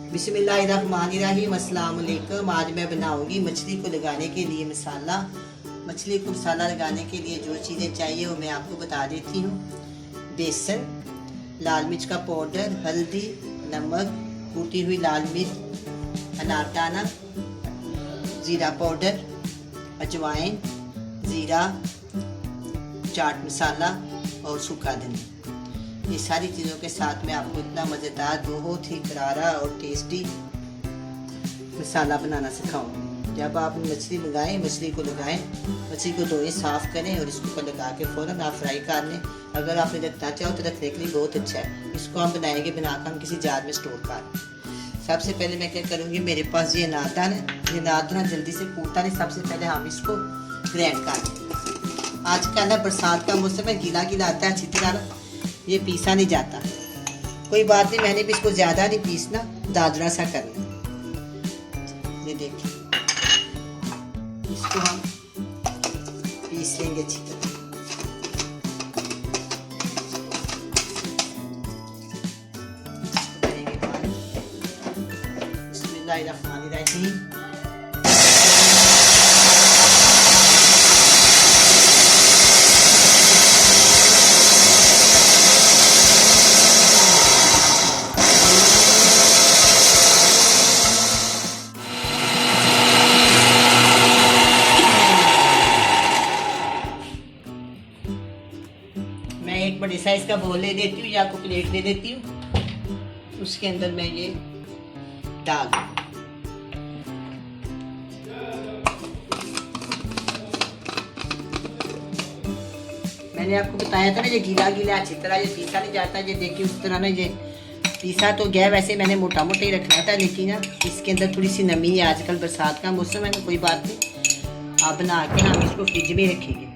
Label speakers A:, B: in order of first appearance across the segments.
A: बिस्मिल्लाहिर्रहमानिर्रहीम। अस्सलाम वालेकुम। आज मैं बनाऊंगी मछली को लगाने के लिए मसाला। मछली को मसाला लगाने के लिए जो चीज़ें चाहिए वो मैं आपको बता देती हूँ। बेसन, लाल मिर्च का पाउडर, हल्दी, नमक, कूटी हुई लाल मिर्च, अनारदाना, ज़ीरा पाउडर, अजवाइन, ज़ीरा, चाट मसाला और सूखा धनिया। ये सारी चीज़ों के साथ मैं आपको इतना मज़ेदार, बहुत ही करारा और टेस्टी मसाला बनाना सिखाऊंगी। जब आप मछली मंगाएं, मछली को लगाएं, मछली को धोएं, साफ़ करें और इसको लगा के फ़ौरन आप फ्राई कर लें। अगर आपने रखना चाहो तो रखने के लिए बहुत अच्छा है। इसको हम बनाएंगे, बनाकर हम किसी जार में स्टोर कर। सबसे पहले मैं क्या करूँगी, मेरे पास ये नादान है, ये नादान जल्दी से कूटता नहीं। सबसे पहले हम इसको ग्राइंड कर लें। आजकल ना बरसात का मौसम है, गीला गीला आता है अच्छी तरह, ये पीसा नहीं जाता। कोई बात नहीं, मैंने भी इसको ज़्यादा नहीं पीसना, दादरा सा करना। ये देखिए, इसको हम पीस लेंगे अच्छी तरह। बिस्मिल्लाहिर्रहमानिर्रहीम। मैं एक बड़े साइज का बोल ले देती हूँ या आपको प्लेट दे देती हूँ, उसके अंदर मैं ये डाल। मैंने आपको बताया था ना, ये गीला गीला अच्छी तरह ये पीसा नहीं जाता। ये देखिए उस तरह ना, ये पीसा तो गया, वैसे मैंने मोटा मोटा ही रखना था, लेकिन ना इसके अंदर थोड़ी सी नमी है। आजकल बरसात का मौसम है ना, कोई बात नहीं, आप बना के हम इसको फ्रिज में रखेंगे।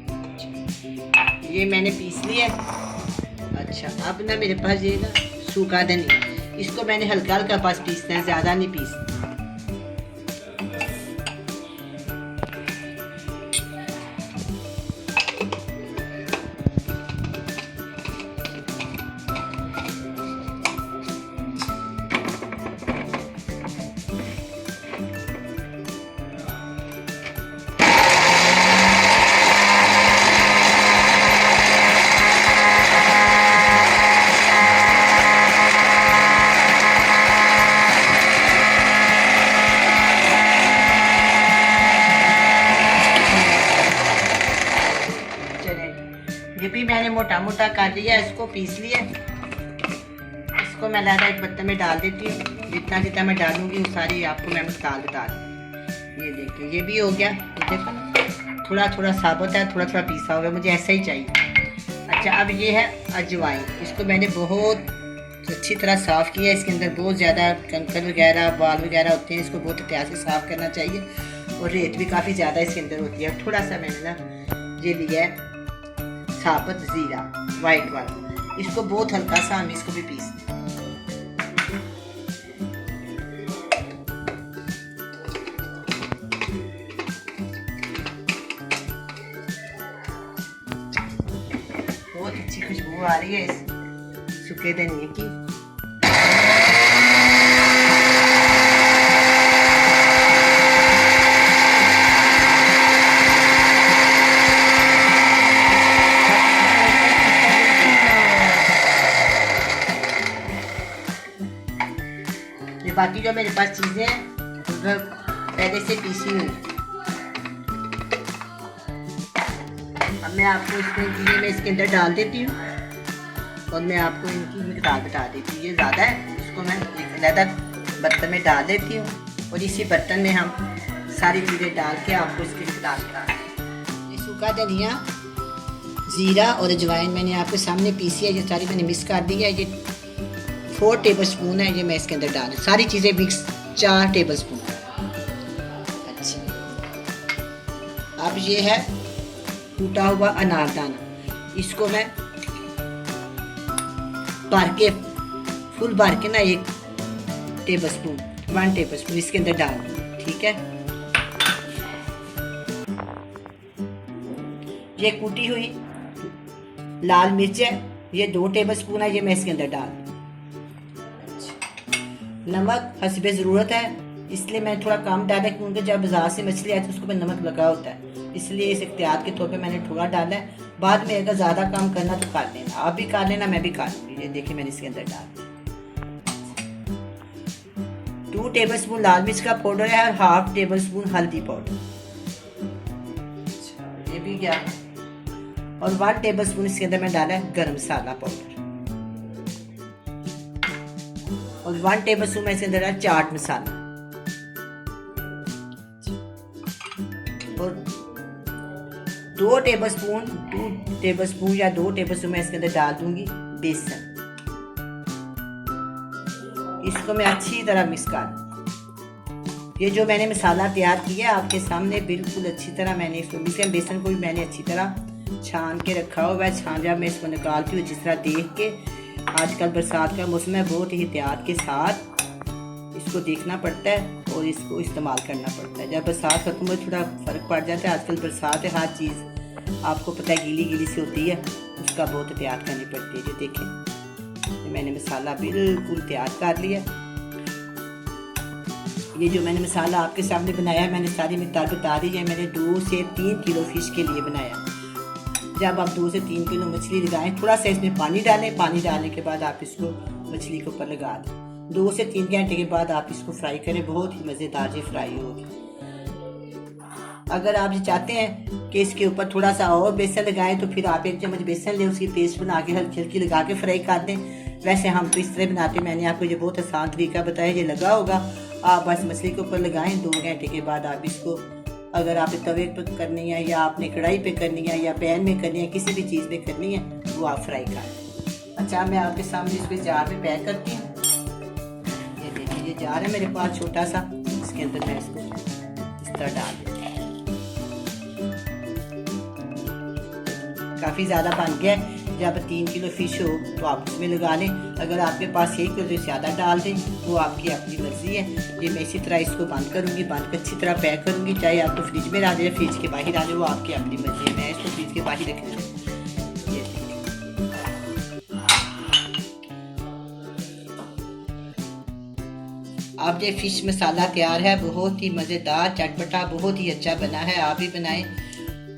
A: ये मैंने पीस लिया। अच्छा, अब ना मेरे पास ये ना सूखा धनिया, इसको मैंने हल्का हल्का पास पीसना है, ज़्यादा नहीं पीसना। ये भी मैंने मोटा मोटा कर लिया, इसको पीस लिया। इसको मैं लादा एक बर्तन में डाल देती हूँ। जितना जितना मैं डालूंगी वो सारी आपको मैं बता दूँ। ये देखिए, ये भी हो गया। ये देखो ना, थोड़ा थोड़ा साबुत है, थोड़ा थोड़ा पीसा हुआ है, मुझे ऐसा ही चाहिए। अच्छा, अब ये है अजवाइन। इसको मैंने बहुत अच्छी तरह साफ़ किया। इसके अंदर बहुत ज़्यादा कंकड़ वगैरह, बाल वगैरह होते हैं, इसको बहुत एहतियात से साफ़ करना चाहिए। और रेत भी काफ़ी ज़्यादा इसके अंदर होती है। थोड़ा सा मैंने ना ये लिया है साबुत ज़ीरा, वाइट वाला। इसको बहुत हल्का सा हम इसको भी पीस दें। बहुत अच्छी खुशबू आ रही है इस सूखे धनिये की। बाकी जो मेरे पास चीज़ें हैं पहले से पीसी हुई। अब मैं आपको इसमें चीज़ें मैं इसके अंदर डाल देती हूँ और मैं आपको इनकी मिकदार बता देती हूँ। ये ज़्यादा है, इसको मैं एक अलग बर्तन में डाल देती हूँ और इसी बर्तन में हम सारी चीज़ें डाल के आपको इसकी मिकदार बता दें। ये सूखा धनिया, ज़ीरा और अजवाइन मैंने आपके सामने पीसी है। ये सारी मैंने मिक्स कर दी है। ये 4 टेबल स्पून है, ये मैं इसके अंदर डाल, सारी चीज़ें मिक्स 4 टेबल स्पून। अच्छा, अब ये है टूटा हुआ अनारदाना। इसको मैं भर के, फुल भर के ना 1 टेबल स्पून, 1 टेबल स्पून इसके अंदर डाल दूँ। ठीक है, ये कूटी हुई लाल मिर्च है, ये 2 टेबल स्पून है, ये मैं इसके अंदर डाल। नमक हस्बे ज़रूरत है, इसलिए मैं थोड़ा कम डाला क्योंकि जब बाजार से मछली आती है उसको भी नमक लगा होता है, इसलिए इस एहतियात के तौर पे मैंने थोड़ा डाला है। बाद में अगर ज़्यादा कम करना तो कर लेना, आप भी कर लेना, मैं भी कर लूँगी। ये देखिए मैंने इसके अंदर डाल 2 टेबलस्पून लाल मिर्च का पाउडर है और हाफ टेबल स्पून हल्दी पाउडर। ये भी गया। और 1 टेबल स्पून इसके अंदर मैं डाला है गरम मसाला पाउडर और 1 टेबल स्पून मैं इसके अंदर डाला चाट मसाला और 2 टेबल स्पून या 2 टेबल स्पून मैं इसके अंदर डाल दूंगी बेसन। इसको मैं अच्छी तरह मिक्स कर, ये जो मैंने मसाला तैयार किया है आपके सामने बिल्कुल अच्छी तरह मैंने इसको मिक्स किया। बेसन को भी मैंने अच्छी तरह छान के रखा हुआ है। छान जब मैं इसको निकालती हूँ जिस तरह देख के, आजकल बरसात का मौसम है, बहुत ही एहतियात के साथ इसको देखना पड़ता है और इसको इस्तेमाल करना पड़ता है। जब बरसात खत्म हो थोड़ा फ़र्क पड़ जाता है। आजकल बरसात है, हर चीज़ आपको पता है गीली गीली सी होती है, उसका बहुत एहतियात करनी पड़ती है। जो देखें मैंने मसाला बिल्कुल तैयार कर लिया। ये जो मैंने मसाला आपके सामने बनाया है, मैंने सारी मिकदार बता दी है। मैंने 2 से 3 किलो फिश के लिए बनाया। जब आप 2 से 3 किलो मछली लगाएं, थोड़ा सा इसमें पानी डालें। पानी डालने के बाद आप इसको मछली के ऊपर लगा दें। 2 से 3 घंटे के बाद आप इसको फ्राई करें, बहुत ही मज़ेदार जी फ्राई होगी। अगर आप ये चाहते हैं कि इसके ऊपर थोड़ा सा और बेसन लगाएं तो फिर आप 1 चम्मच बेसन लें, उसकी पेस्ट बना के हल्की हल्की लगा के फ्राई कर दें। वैसे हम तो इस तरह बनाते हैं, मैंने आपको ये बहुत आसान तरीका बताया, ये लगा होगा। आप बस मछली के ऊपर लगाएं। 2 घंटे के बाद आप इसको, अगर आप तवे पर करनी है या आपने कढ़ाई पे करनी है या पैन में करनी है, किसी भी चीज़ में करनी है, वो आप फ्राई करें। अच्छा, मैं आपके सामने इसको जार में पैक करती हूँ। ये देखिए ये जार है मेरे पास छोटा सा, इसके अंदर मैं इसको इस तरह डाल देती हूँ। काफ़ी ज़्यादा बन गया है। जब 3 किलो फिश हो तो आप उसमें लगा लें। अगर आपके पास 1 किलो तो ज़्यादा डाल दें, वो आपकी अपनी मर्ज़ी है। ये मैं इसी तरह इसको बंद करूँगी, बंद कर अच्छी तरह पैक करूँगी। चाहे आपको फ्रिज में डाल दें, फ्रिज के बाहर डालें, वो आपकी अपनी मर्ज़ी है। मैं इसको फ्रिज के बाहर रख दूँगी। अब ये फिश मसाला तैयार है, बहुत ही मज़ेदार, चटपटा, बहुत ही अच्छा बना है। आप भी बनाएं,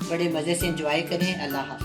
A: बड़े मज़े से एंजॉय करें। अल्लाह हाफ़िज़।